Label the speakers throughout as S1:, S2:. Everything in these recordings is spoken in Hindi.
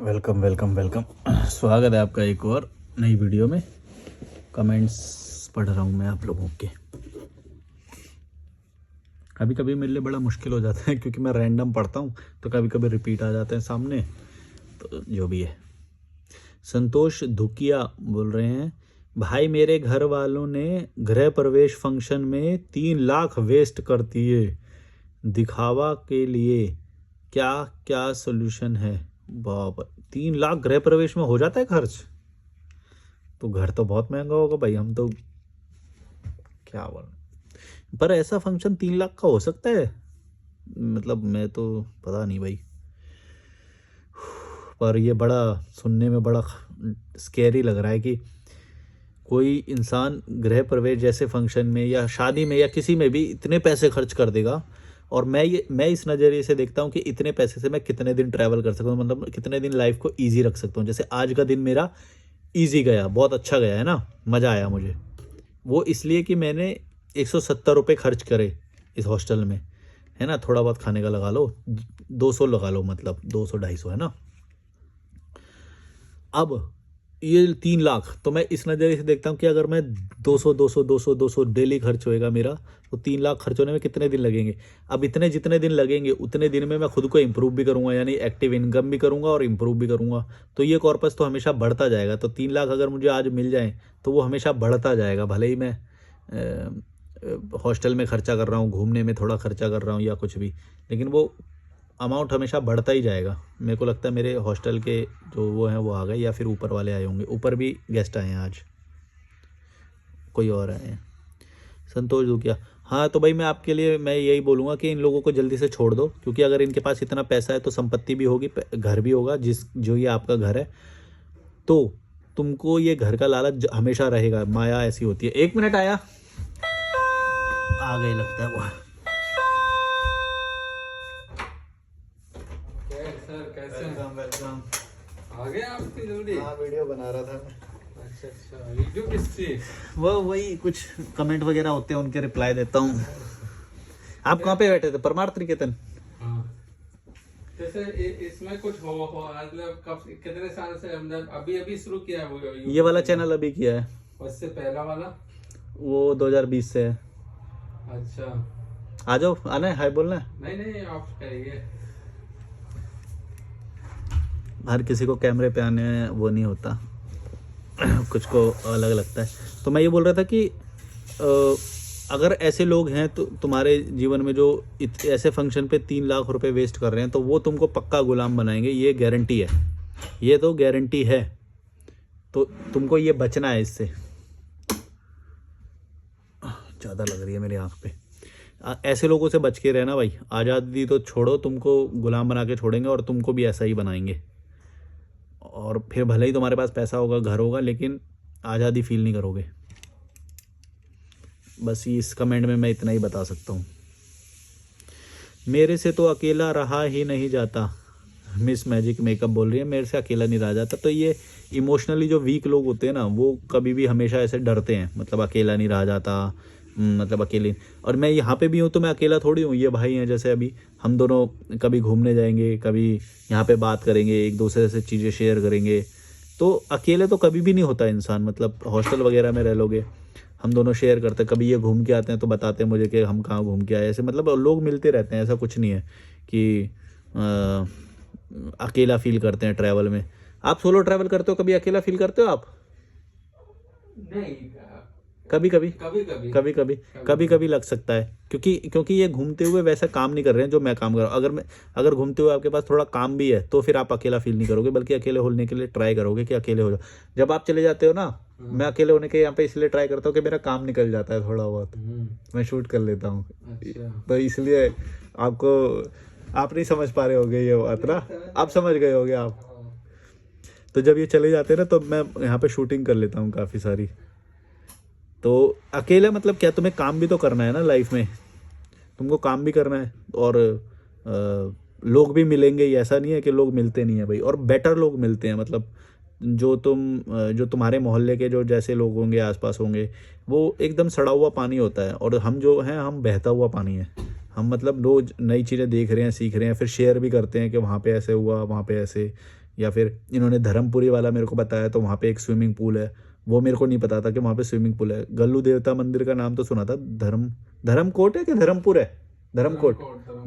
S1: Welcome welcome welcome. स्वागत है आपका एक और नई वीडियो में। कमेंट्स पढ़ रहा हूँ मैं आप लोगों के। कभी कभी मेरे लिए बड़ा मुश्किल हो जाता है क्योंकि मैं रैंडम पढ़ता हूँ तो कभी कभी रिपीट आ जाते हैं सामने, तो जो भी है। संतोष धुकिया बोल रहे हैं, भाई मेरे घर वालों ने गृह प्रवेश फंक्शन में 3 लाख वेस्ट कर दिए दिखावा के लिए, क्या क्या सोल्यूशन है। बाप, 3 लाख गृह प्रवेश में हो जाता है खर्च? तो घर तो बहुत महंगा होगा भाई, हम तो क्या बोल। पर ऐसा फंक्शन 3 लाख का हो सकता है? मतलब मैं तो पता नहीं भाई। पर ये बड़ा सुनने में बड़ा स्कैरी लग रहा है कि कोई इंसान गृह प्रवेश जैसे फंक्शन में या शादी में या किसी में भी इतने पैसे खर्च कर देगा। और मैं इस नज़रिए से देखता हूँ कि इतने पैसे से मैं कितने दिन ट्रैवल कर सकता हूँ, मतलब कितने दिन लाइफ को इजी रख सकता हूँ। जैसे आज का दिन मेरा इजी गया, बहुत अच्छा गया है ना, मज़ा आया मुझे। वो इसलिए कि मैंने 170 रुपये खर्च करे इस हॉस्टल में, है ना। थोड़ा बहुत खाने का लगा लो, 200 लगा लो, मतलब 200-250 है ना। अब ये 3 लाख तो मैं इस नज़रिए से देखता हूँ कि अगर मैं 200 डेली खर्च होएगा मेरा, तो 3 लाख खर्च होने में कितने दिन लगेंगे। अब इतने जितने दिन लगेंगे उतने दिन में मैं खुद को इम्प्रूव भी करूँगा, यानी एक्टिव इनकम भी करूँगा और इम्प्रूव भी करूँगा। तो ये कॉर्पस तो हमेशा बढ़ता जाएगा। तो 3 लाख अगर मुझे आज मिल जाए तो वो हमेशा बढ़ता जाएगा। भले ही मैं हॉस्टल में खर्चा कर रहा हूँ, घूमने में थोड़ा खर्चा कर रहा हूँ या कुछ भी, लेकिन वो अमाउंट हमेशा बढ़ता ही जाएगा। मेरे को लगता है मेरे हॉस्टल के जो वो हैं वो आ गए, या फिर ऊपर वाले आए होंगे। ऊपर भी गेस्ट आए हैं आज, कोई और आए हैं। संतोष दुकिया, हाँ तो भाई मैं आपके लिए मैं यही बोलूँगा कि इन लोगों को जल्दी से छोड़ दो, क्योंकि अगर इनके पास इतना पैसा है तो संपत्ति भी होगी, घर भी होगा, जो ये आपका घर है, तो तुमको ये घर का लालच हमेशा रहेगा। माया ऐसी होती है। 1 मिनट, आया आ गए लगता है वो।
S2: सर कैसे हैं?
S1: वेलकम।
S2: आ गए आप इतनी जल्दी?
S1: हाँ, वीडियो बना रहा था मैं।
S2: अच्छा, वीडियो किससे?
S1: वही कुछ कमेंट वगैरह होते हैं, उनके रिप्लाई देता हूँ। आप कहाँ पे बैठे थे? परमार्थ निकेतन।
S2: हाँ। जैसे इसमें कुछ हो मतलब कब कितने साल से, मतलब अभी अभी शुरू किया है वो
S1: ये वाला चैनल अभी किया है,
S2: उससे पहला वाला
S1: वो 2020 से है।
S2: अच्छा,
S1: आ जाओ, आना है, हाय बोलना है।
S2: नहीं नहीं आप कहिए।
S1: हर किसी को कैमरे पे आने वो नहीं होता, कुछ को अलग लगता है। तो मैं ये बोल रहा था कि अगर ऐसे लोग हैं तो तुम्हारे जीवन में जो ऐसे फंक्शन पे 3 लाख रुपए वेस्ट कर रहे हैं, तो वो तुमको पक्का गुलाम बनाएंगे, ये गारंटी है। ये तो गारंटी है। तो तुमको ये बचना है इससे। ज़्यादा लग रही है मेरी आँख पे। ऐसे लोगों से बच के रहना भाई। आज़ादी तो छोड़ो, तुमको गुलाम बना के छोड़ेंगे और तुमको भी ऐसा ही बनाएंगे। और फिर भले ही तुम्हारे पास पैसा होगा, घर होगा, लेकिन आज़ादी फील नहीं करोगे। बस इस कमेंट में मैं इतना ही बता सकता हूँ। मेरे से तो अकेला रहा ही नहीं जाता, मिस मैजिक मेकअप बोल रही है, मेरे से अकेला नहीं रहा जाता। तो ये इमोशनली जो वीक लोग होते हैं ना, वो कभी भी हमेशा ऐसे डरते हैं, मतलब अकेला नहीं रहा जाता, मतलब अकेले। और मैं यहाँ पे भी हूँ तो मैं अकेला थोड़ी हूँ, ये भाई हैं। जैसे अभी हम दोनों कभी घूमने जाएंगे, कभी यहाँ पे बात करेंगे, एक दूसरे से चीज़ें शेयर करेंगे, तो अकेले तो कभी भी नहीं होता इंसान। मतलब हॉस्टल वगैरह में रह लोगे, हम दोनों शेयर करते हैं। कभी ये घूम के आते हैं तो बताते हैं मुझे कि हम कहाँ घूम के आए। ऐसे मतलब लोग मिलते रहते हैं, ऐसा कुछ नहीं है कि अकेला फील करते हैं ट्रैवल में। आप सोलो ट्रैवल करते हो, कभी अकेला फील करते हो आप?
S2: नहीं,
S1: कभी कभी
S2: कभी कभी
S1: कभी कभी लग सकता है, क्योंकि ये घूमते हुए वैसा काम नहीं कर रहे हैं जो मैं काम कर रहा हूँ। अगर घूमते हुए आपके पास थोड़ा काम भी है तो फिर आप अकेला फील नहीं करोगे, बल्कि अकेले होने के लिए ट्राई करोगे कि अकेले हो जाओ। जब आप चले जाते हो ना, मैं अकेले होने के यहाँ पे इसलिए ट्राई करता हूँ कि मेरा काम निकल जाता है थोड़ा बहुत, मैं शूट कर लेता हूँ।
S2: अच्छा।
S1: तो इसलिए आप नहीं समझ पा रहे होगे ये बात ना, आप समझ गए होगे आप। तो जब ये चले जाते हैं ना, तो मैं यहाँ पे शूटिंग कर लेता हूँ काफ़ी सारी। तो अकेले मतलब क्या, तुम्हें काम भी तो करना है ना लाइफ में, तुमको काम भी करना है। और लोग भी मिलेंगे, ये ऐसा नहीं है कि लोग मिलते नहीं है भाई। और बेटर लोग मिलते हैं, मतलब जो तुम्हारे मोहल्ले के जो जैसे लोग होंगे, आसपास होंगे, वो एकदम सड़ा हुआ पानी होता है। और हम जो हैं, हम बहता हुआ पानी है। हम मतलब रोज नई चीज़ें देख रहे हैं, सीख रहे हैं, फिर शेयर भी करते हैं कि वहाँ पे ऐसे हुआ, वहाँ पे ऐसे, या फिर इन्होंने धर्मपुरी वाला मेरे को बताया तो वहाँ पे एक स्विमिंग पूल है, वो मेरे को नहीं पता था कि वहाँ पे स्विमिंग पूल है। गल्लू देवता मंदिर का नाम तो सुना था, धर्मकोट है कि धर्मपुर है, धर्मकोट,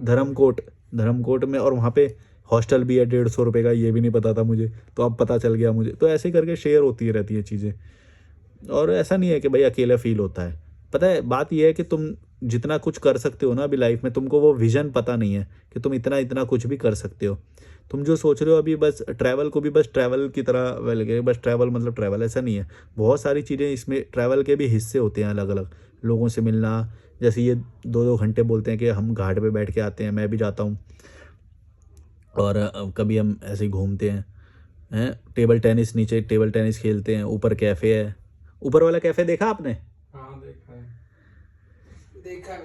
S1: धर्मकोट, धर्मकोट में, और वहाँ पे हॉस्टल भी है 150 रुपये का, ये भी नहीं पता था मुझे, तो अब पता चल गया मुझे। तो ऐसे करके शेयर होती रहती है चीज़ें, और ऐसा नहीं है कि भाई अकेला फील होता है। पता है बात यह है कि तुम जितना कुछ कर सकते हो ना अभी लाइफ में, तुमको वो विजन पता नहीं है कि तुम इतना इतना कुछ भी कर सकते हो। तुम जो सोच रहे हो अभी बस ट्रैवल को भी बस ट्रैवल की तरह वेल, बस ट्रैवल मतलब ट्रैवल, ऐसा नहीं है। बहुत सारी चीज़ें इसमें ट्रैवल के भी हिस्से होते हैं, अलग अलग लोगों से मिलना। जैसे ये 2-2 घंटे बोलते हैं कि हम घाट पे बैठ के आते हैं, मैं भी जाता हूँ, और कभी हम ऐसे ही घूमते हैं टेबल टेनिस, नीचे टेबल टेनिस खेलते हैं, ऊपर कैफ़े है। ऊपर वाला कैफ़े देखा आपने?
S2: हाँ देखा है।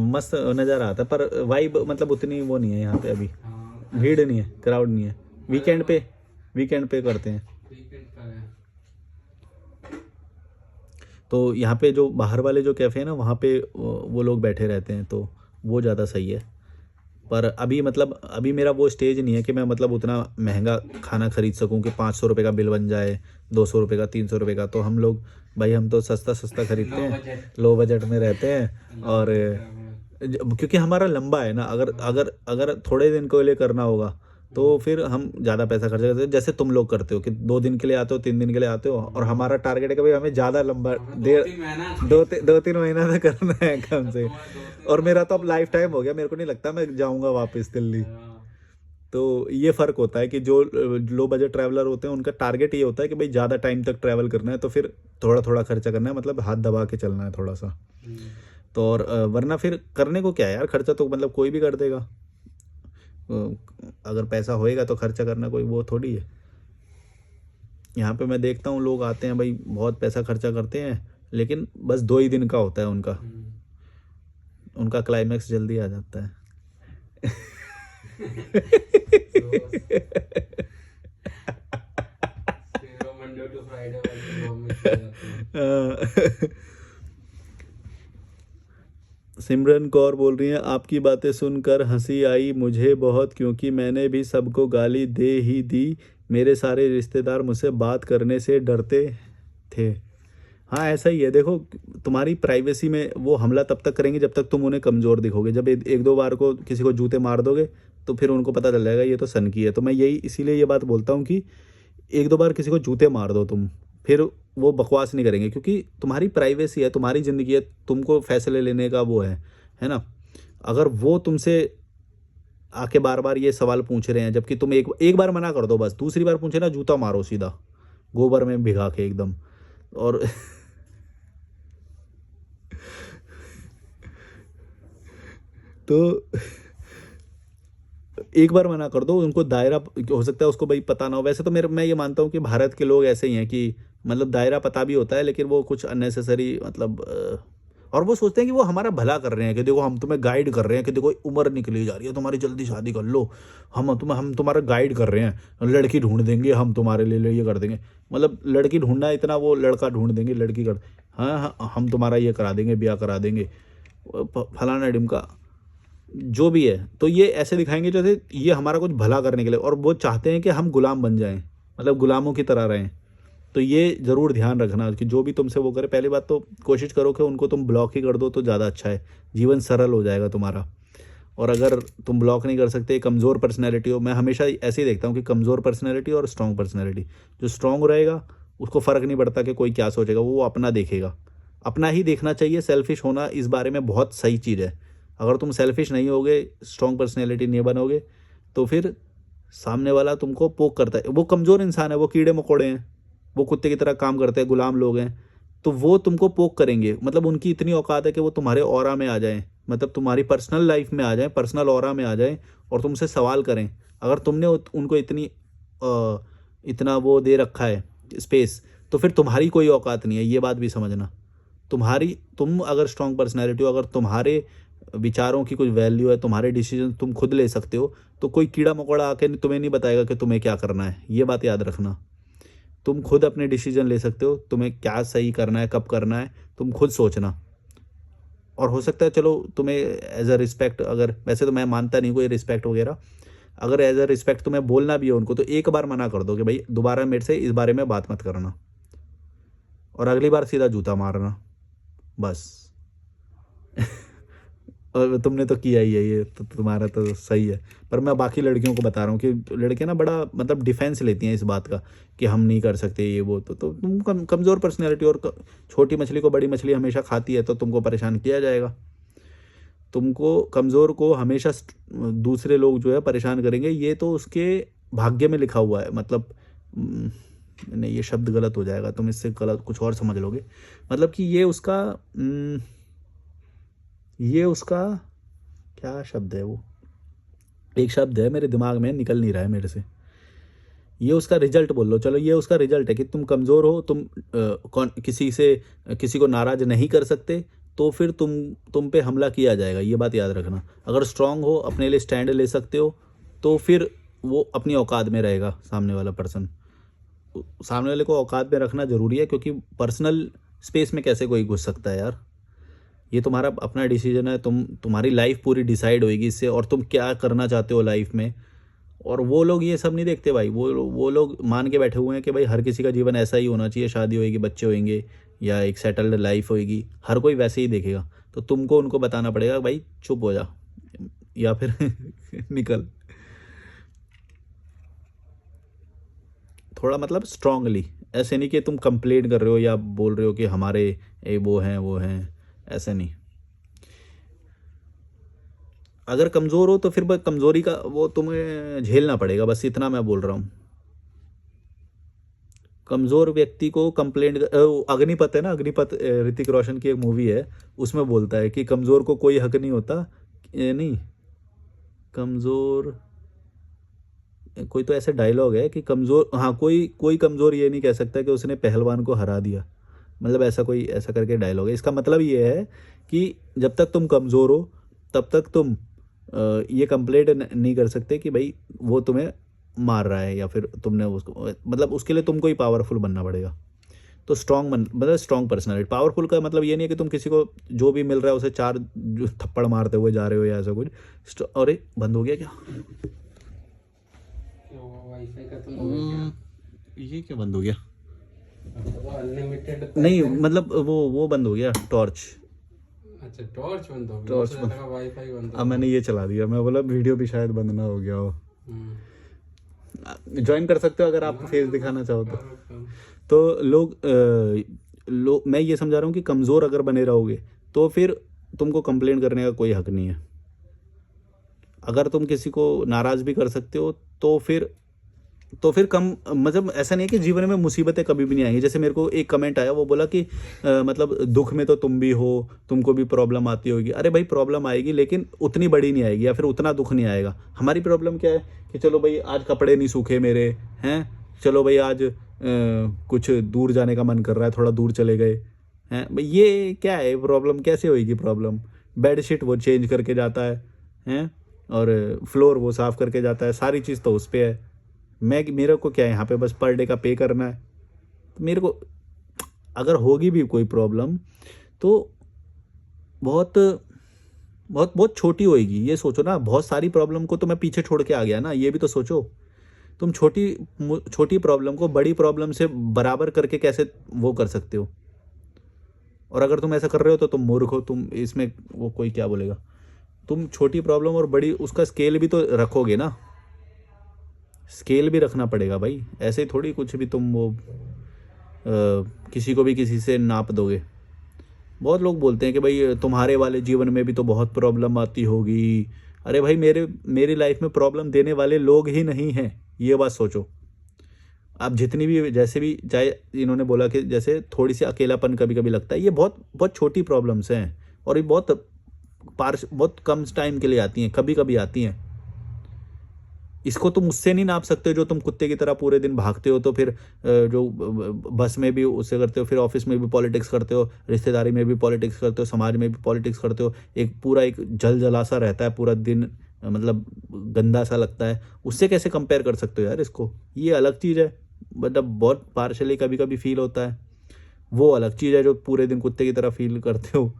S1: मस्त नज़ारा आता है, पर वाइब मतलब उतनी वो नहीं है यहाँ पे अभी,
S2: हाँ
S1: भीड़ नहीं है, क्राउड नहीं है। वीकेंड पे करते हैं।
S2: वीकेंड का है।
S1: तो यहाँ पे जो बाहर वाले जो कैफ़े हैं ना, वहाँ पे वो लोग बैठे रहते हैं, तो वो ज़्यादा सही है। पर अभी मतलब अभी मेरा वो स्टेज नहीं है कि मैं मतलब उतना महंगा खाना खरीद सकूं कि 500 रुपये का बिल बन जाए, 200 रुपये का, 300 रुपये का। तो हम लोग भाई, हम तो सस्ता सस्ता खरीदते हैं, लो बजट में रहते हैं। और क्योंकि हमारा लंबा है ना, अगर अगर अगर थोड़े दिन के लिए करना होगा तो फिर हम ज़्यादा पैसा खर्च करते हैं। जैसे तुम लोग करते हो कि 2 दिन के लिए आते हो, 3 दिन के लिए आते हो, और हमारा टारगेट है कि भाई हमें ज़्यादा लंबा 2-3 महीना तो करना है कम से। और मेरा तो अब लाइफ टाइम हो गया, मेरे को नहीं लगता मैं जाऊँगा वापस दिल्ली। तो ये फ़र्क होता है कि जो लो बजट ट्रैवलर होते हैं उनका टारगेट ये होता है कि भाई ज़्यादा टाइम तक ट्रैवल करना है, तो फिर थोड़ा थोड़ा खर्चा करना है, मतलब हाथ दबा के चलना है थोड़ा सा। तो और वरना फिर करने को क्या है यार, खर्चा तो मतलब कोई भी कर देगा। अगर पैसा होएगा तो खर्चा करना कोई वो थोड़ी है। यहाँ पे मैं देखता हूँ लोग आते हैं भाई, बहुत पैसा खर्चा करते हैं, लेकिन बस 2 ही दिन का होता है उनका क्लाइमैक्स जल्दी आ जाता है।
S2: मंडे टू फ्राइडे वाले जॉब में चले जाते हैं।
S1: सिमरन कौर बोल रही हैं, आपकी बातें सुनकर हंसी आई मुझे बहुत, क्योंकि मैंने भी सबको गाली दे ही दी। मेरे सारे रिश्तेदार मुझसे बात करने से डरते थे। हाँ ऐसा ही है, देखो तुम्हारी प्राइवेसी में वो हमला तब तक करेंगे जब तक तुम उन्हें कमज़ोर दिखोगे। जब एक दो बार को किसी को जूते मार दोगे तो फिर उनको पता चल जाएगा ये तो सन की है। तो मैं यही इसीलिए ये बात बोलता हूँ कि 1-2 बार किसी को जूते मार दो तुम, फिर वो बकवास नहीं करेंगे, क्योंकि तुम्हारी प्राइवेसी है, तुम्हारी ज़िंदगी है, तुमको फैसले लेने का वो है ना। अगर वो तुमसे आके बार बार ये सवाल पूछ रहे हैं, जबकि तुम एक बार मना कर दो, बस दूसरी बार पूछे ना जूता मारो सीधा गोबर में भिगा के एकदम। और तो एक बार मना कर दो, उनको दायरा हो सकता है उसको भाई पता ना हो। वैसे तो मैं ये मानता हूँ कि भारत के लोग ऐसे ही हैं कि मतलब दायरा पता भी होता है, लेकिन वो कुछ अननेसेसरी मतलब और वो सोचते हैं कि वो हमारा भला कर रहे हैं, कि देखो हम तुम्हें गाइड कर रहे हैं, कि देखो उम्र निकली जा रही है तुम्हारी, जल्दी शादी कर लो, हम तुम्हारा गाइड कर रहे हैं, लड़की ढूंढ देंगे हम तुम्हारे लिए, ये कर देंगे। मतलब लड़की ढूंढना इतना, वो लड़का ढूंढ देंगे, लड़की कर, हाँ हाँ हम तुम्हारा ये करा देंगे, ब्याह करा देंगे, फलाना डिमका जो भी है। तो ये ऐसे दिखाएंगे जैसे ये हमारा कुछ भला करने के लिए, और वो चाहते हैं कि हम गुलाम बन जाएं, मतलब गुलामों की तरह रहें। तो ये ज़रूर ध्यान रखना कि जो भी तुमसे वो करे, पहली बात तो कोशिश करो कि उनको तुम ब्लॉक ही कर दो तो ज़्यादा अच्छा है, जीवन सरल हो जाएगा तुम्हारा। और अगर तुम ब्लॉक नहीं कर सकते, कमज़ोर पर्सनैलिटी हो, मैं हमेशा ऐसे ही देखता हूँ कि कमज़ोर पर्सनैलिटी और स्ट्रॉन्ग पर्सनैलिटी, जो स्ट्रॉन्ग रहेगा उसको फ़र्क नहीं पड़ता कि कोई क्या सोचेगा, वो अपना देखेगा, अपना ही देखना चाहिए। सेल्फिश होना इस बारे में बहुत सही चीज़ है। अगर तुम सेल्फिश नहीं होगे, स्ट्रॉन्ग पर्सनैलिटी नहीं बनोगे, तो फिर सामने वाला तुमको पोक करता है, वो कमज़ोर इंसान है, वो कीड़े मकोड़े हैं, वो कुत्ते की तरह काम करते हैं, गुलाम लोग हैं, तो वो तुमको पोक करेंगे। मतलब उनकी इतनी औकात है कि वो तुम्हारे ऑरा में आ जाएं, मतलब तुम्हारी पर्सनल लाइफ में आ जाएं, पर्सनल ऑरा में आ जाएं, और तुमसे सवाल करें। अगर तुमने उनको इतना वो दे रखा है स्पेस, तो फिर तुम्हारी कोई औकात नहीं है, ये बात भी समझना। तुम अगर स्ट्रॉन्ग पर्सनैलिटी हो, अगर तुम्हारे विचारों की कुछ वैल्यू है, तुम्हारे डिसीजन तुम खुद ले सकते हो, तो कोई कीड़ा मकोड़ा आके तुम्हें नहीं बताएगा कि तुम्हें क्या करना है। ये बात याद रखना, तुम खुद अपने डिसीजन ले सकते हो, तुम्हें क्या सही करना है, कब करना है, तुम खुद सोचना। और हो सकता है चलो तुम्हें एज अ रिस्पेक्ट, अगर वैसे तो मैं मानता नहीं कोई रिस्पेक्ट वगैरह, अगर एज अ रिस्पेक्ट तुम्हें बोलना भी है उनको, तो एक बार मना कर दो कि भाई दोबारा मेरे से इस बारे में बात मत करना, और अगली बार सीधा जूता मारना, बस। और तुमने तो किया ही है ये, तो तुम्हारा तो सही है। पर मैं बाकी लड़कियों को बता रहा हूँ कि लड़कियां ना बड़ा मतलब डिफेंस लेती हैं इस बात का कि हम नहीं कर सकते ये वो, तो तुम कमज़ोर पर्सनैलिटी, और छोटी मछली को बड़ी मछली हमेशा खाती है, तो तुमको परेशान किया जाएगा। तुमको कमज़ोर को हमेशा दूसरे लोग जो है परेशान करेंगे, ये तो उसके भाग्य में लिखा हुआ है। मतलब नहीं, ये शब्द गलत हो जाएगा, तुम इससे गलत कुछ और समझ लोगे। मतलब कि ये उसका क्या शब्द है, वो एक शब्द है मेरे दिमाग में निकल नहीं रहा है मेरे से। ये उसका रिजल्ट बोल लो, चलो ये उसका रिजल्ट है कि तुम कमज़ोर हो, तुम किसी को नाराज़ नहीं कर सकते, तो फिर तुम पे हमला किया जाएगा, ये बात याद रखना। अगर स्ट्रांग हो, अपने लिए स्टैंड ले सकते हो, तो फिर वो अपनी औकात में रहेगा सामने वाला पर्सन। सामने वाले को औकात में रखना ज़रूरी है, क्योंकि पर्सनल स्पेस में कैसे कोई घुस सकता है यार। ये तुम्हारा अपना डिसीजन है, तुम्हारी लाइफ पूरी डिसाइड होएगी इससे, और तुम क्या करना चाहते हो लाइफ में। और वो लोग ये सब नहीं देखते भाई, वो लोग मान के बैठे हुए हैं कि भाई हर किसी का जीवन ऐसा ही होना चाहिए, शादी होएगी, बच्चे होंगे, या एक सेटल्ड लाइफ होएगी, हर कोई वैसे ही देखेगा। तो तुमको उनको बताना पड़ेगा भाई चुप हो जा, या फिर निकल। थोड़ा मतलब स्ट्रांगली, ऐसे नहीं कि तुम कंप्लेंट कर रहे हो या बोल रहे हो कि हमारे वो हैं, ऐसे नहीं। अगर कमज़ोर हो तो फिर बस कमज़ोरी का वो तुम्हें झेलना पड़ेगा, बस इतना मैं बोल रहा हूँ। कमज़ोर व्यक्ति को कंप्लेंट, अग्निपथ है ना, अग्निपथ ऋतिक रोशन की एक मूवी है, उसमें बोलता है कि कमज़ोर को कोई हक नहीं होता, नहीं कमज़ोर, कोई तो ऐसा डायलॉग है कि कमज़ोर, हाँ, कोई कमज़ोर ये नहीं कह सकता कि उसने पहलवान को हरा दिया। मतलब ऐसा करके डायलॉग है। इसका मतलब ये है कि जब तक तुम कमज़ोर हो तब तक तुम ये कंप्लेंट नहीं कर सकते कि भाई वो तुम्हें मार रहा है, या फिर तुमने उसको, मतलब उसके लिए तुमको ही पावरफुल बनना पड़ेगा। तो मतलब स्ट्रॉन्ग पर्सनैलिटी। पावरफुल का मतलब ये नहीं है कि तुम किसी को जो भी मिल रहा है उसे चार थप्पड़ मारते हुए जा रहे हो या ऐसा कुछ। अरे बंद हो गया क्या?
S2: वाईफाई खत्म हो गया
S1: ये क्या बंद हो गया?
S2: क्या? अनलिमिटेड
S1: नहीं मतलब वो बंद हो गया, टॉर्च।
S2: अच्छा, टॉर्च बंद हो गया,
S1: टॉर्च
S2: मुझे लगा वाईफाई बंद हो
S1: अब मैंने ये चला दिया, मैं बोला वीडियो भी शायद बंद ना हो गया हो।
S2: गया।
S1: ज्वाइन कर सकते हो अगर आपको फेस दिखाना चाहो तो लोग मैं ये समझा रहा हूँ कि कमज़ोर अगर बने रहोगे तो फिर तुमको कंप्लेंट करने का कोई हक नहीं है। अगर तुम किसी को नाराज़ भी कर सकते हो तो फिर कम, मतलब ऐसा नहीं है कि जीवन में मुसीबतें कभी भी नहीं आएंगी। जैसे मेरे को एक कमेंट आया, वो बोला कि मतलब दुख में तो तुम भी हो, तुमको भी प्रॉब्लम आती होगी। अरे भाई प्रॉब्लम आएगी, लेकिन उतनी बड़ी नहीं आएगी, या फिर उतना दुख नहीं आएगा। हमारी प्रॉब्लम क्या है कि चलो भाई आज कपड़े नहीं सूखे मेरे हैं, चलो भाई आज कुछ दूर जाने का मन कर रहा है, थोड़ा दूर चले गए हैं भाई। ये क्या है प्रॉब्लम? कैसे होएगी प्रॉब्लम? बेडशीट वो चेंज करके जाता है, और फ्लोर वो साफ़ करके जाता है, सारी चीज़ तो उस पर है। मेरे को क्या है, यहाँ पे बस पर डे का पे करना है। तो मेरे को अगर होगी भी कोई प्रॉब्लम तो बहुत बहुत बहुत छोटी होएगी। ये सोचो ना, बहुत सारी प्रॉब्लम को तो मैं पीछे छोड़ के आ गया ना, ये भी तो सोचो। तुम छोटी प्रॉब्लम को बड़ी प्रॉब्लम से बराबर करके कैसे वो कर सकते हो? और अगर तुम ऐसा कर रहे हो तो तुम मूर्ख हो। तुम इसमें वो कोई क्या बोलेगा? तुम छोटी प्रॉब्लम और बड़ी, उसका स्केल भी तो रखोगे ना, स्केल भी रखना पड़ेगा भाई। ऐसे थोड़ी कुछ भी तुम वो किसी को भी किसी से नाप दोगे। बहुत लोग बोलते हैं कि भाई तुम्हारे वाले जीवन में भी तो बहुत प्रॉब्लम आती होगी। अरे भाई मेरी लाइफ में प्रॉब्लम देने वाले लोग ही नहीं हैं, ये बात सोचो। आप जितनी भी, जैसे भी, चाहे इन्होंने बोला कि जैसे थोड़ी सी अकेलापन कभी कभी लगता है, ये बहुत बहुत छोटी प्रॉब्लम्स हैं, और ये बहुत कम टाइम के लिए आती हैं, कभी कभी आती हैं। इसको तुम उससे नहीं नाप सकते जो तुम कुत्ते की तरह पूरे दिन भागते हो, तो फिर जो बस में भी उससे करते हो, फिर ऑफिस में भी पॉलिटिक्स करते हो, रिश्तेदारी में भी पॉलिटिक्स करते हो, समाज में भी पॉलिटिक्स करते हो। एक जला सा रहता है पूरा दिन, मतलब गंदा सा लगता है। उससे कैसे कंपेयर कर सकते हो यार इसको? ये अलग चीज़ है, मतलब बहुत पार्शली कभी कभी फील होता है। वो अलग चीज़ है जो पूरे दिन कुत्ते की तरह फील करते हो।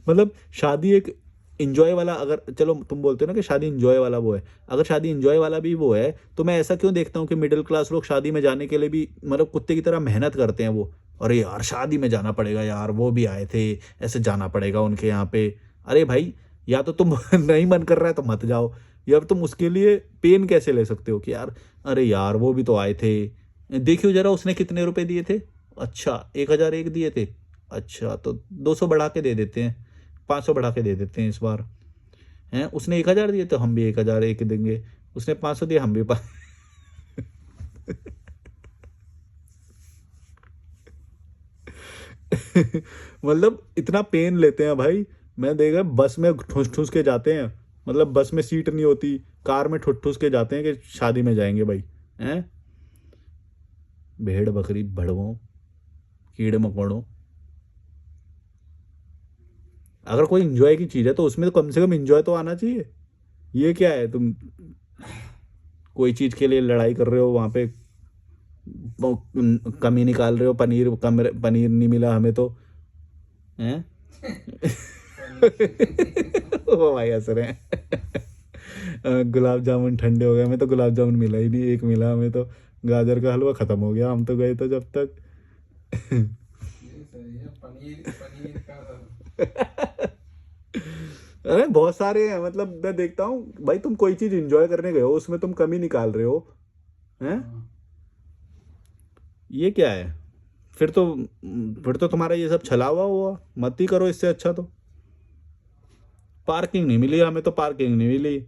S1: मतलब शादी एक इंजॉय वाला, अगर चलो तुम बोलते हो ना कि शादी इंजॉय वाला वो है, अगर शादी इंजॉय वाला भी वो है तो मैं ऐसा क्यों देखता हूँ कि मिडिल क्लास लोग शादी में जाने के लिए भी मतलब कुत्ते की तरह मेहनत करते हैं वो, अरे यार शादी में जाना पड़ेगा यार, वो भी आए थे, ऐसे जाना पड़ेगा उनके यहाँ पे। अरे भाई या तो तुम नहीं मन कर रहा है तो मत जाओ, या तुम उसके लिए पेन कैसे ले सकते हो कि यार अरे यार वो भी तो आए थे, देखियो जरा उसने कितने रुपए दिए थे, अच्छा 1,001 दिए थे, अच्छा तो 200 बढ़ा के दे देते हैं, 500 बढ़ा के दे देते हैं इस बार, हैं उसने 1,000 दिए तो हम भी 1,001 देंगे, उसने 500 दिए हम भी 5। मतलब इतना पेन लेते हैं भाई। मैं देखा बस में ठूस ठूस के जाते हैं, मतलब बस में सीट नहीं होती, कार में ठुस ठुस के जाते हैं कि शादी में जाएंगे भाई, हैं भेड़ बकरी भड़वों कीड़े मकोड़ों। अगर कोई इंजॉय की चीज है तो उसमें तो कम से कम इंजॉय तो आना चाहिए। ये क्या है, तुम कोई चीज के लिए लड़ाई कर रहे हो, वहां पे कमी निकाल रहे हो, पनीर नहीं मिला हमें तो, हैं। ओ भाई हंस रहे हैं। गुलाब जामुन ठंडे हो गए, हमें तो गुलाब जामुन मिला ही नहीं, एक मिला हमें तो, गाजर का हलवा खत्म हो गया, हम तो गए तो जब तक।
S2: ये सही है, पनीर पनीर का।
S1: अरे बहुत सारे हैं, मतलब मैं देखता हूँ भाई तुम कोई चीज एंजॉय करने गए हो उसमें तुम कमी निकाल रहे हो, हैं ये क्या है। फिर तो तुम्हारा ये सब छलावा हुआ, मत ही करो इससे अच्छा तो। पार्किंग नहीं मिली हमें तो, पार्किंग नहीं मिली,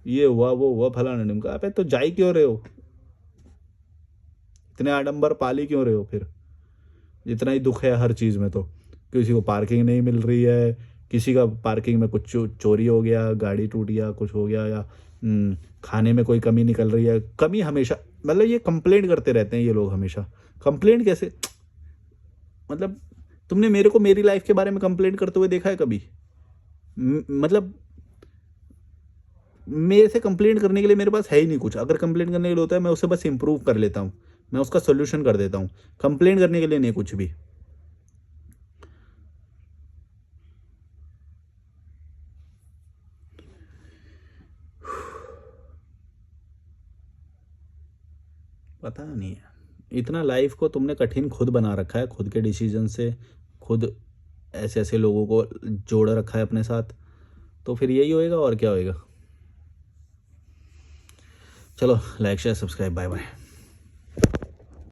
S1: ये हुआ वो हुआ फलाना निमका, अबे तो जाई क्यों रहे हो, इतने आडंबर पाली क्यों रहे हो फिर। इतना ही दुख है हर चीज में तो, किसी को पार्किंग नहीं मिल रही है, किसी का पार्किंग में कुछ चोरी हो गया, गाड़ी टूट गया, कुछ हो गया, या खाने में कोई कमी निकल रही है, कमी हमेशा, मतलब ये कंप्लेंट करते रहते हैं ये लोग हमेशा। कंप्लेंट कैसे, मतलब तुमने मेरे को मेरी लाइफ के बारे में कंप्लेंट करते हुए देखा है कभी। मतलब मेरे से कंप्लेंट करने के लिए मेरे पास है ही नहीं कुछ, अगर कंप्लेंट करने के लिए होता है मैं उसे बस इंप्रूव कर लेता हूँ, मैं उसका सोल्यूशन कर देता हूँ, कंप्लेंट करने के लिए नहीं कुछ भी। पता नहीं है, इतना लाइफ को तुमने कठिन खुद बना रखा है, खुद के डिसीजन से, खुद ऐसे ऐसे लोगों को जोड़ रखा है अपने साथ, तो फिर यही होएगा और क्या होएगा। चलो like share subscribe, bye bye.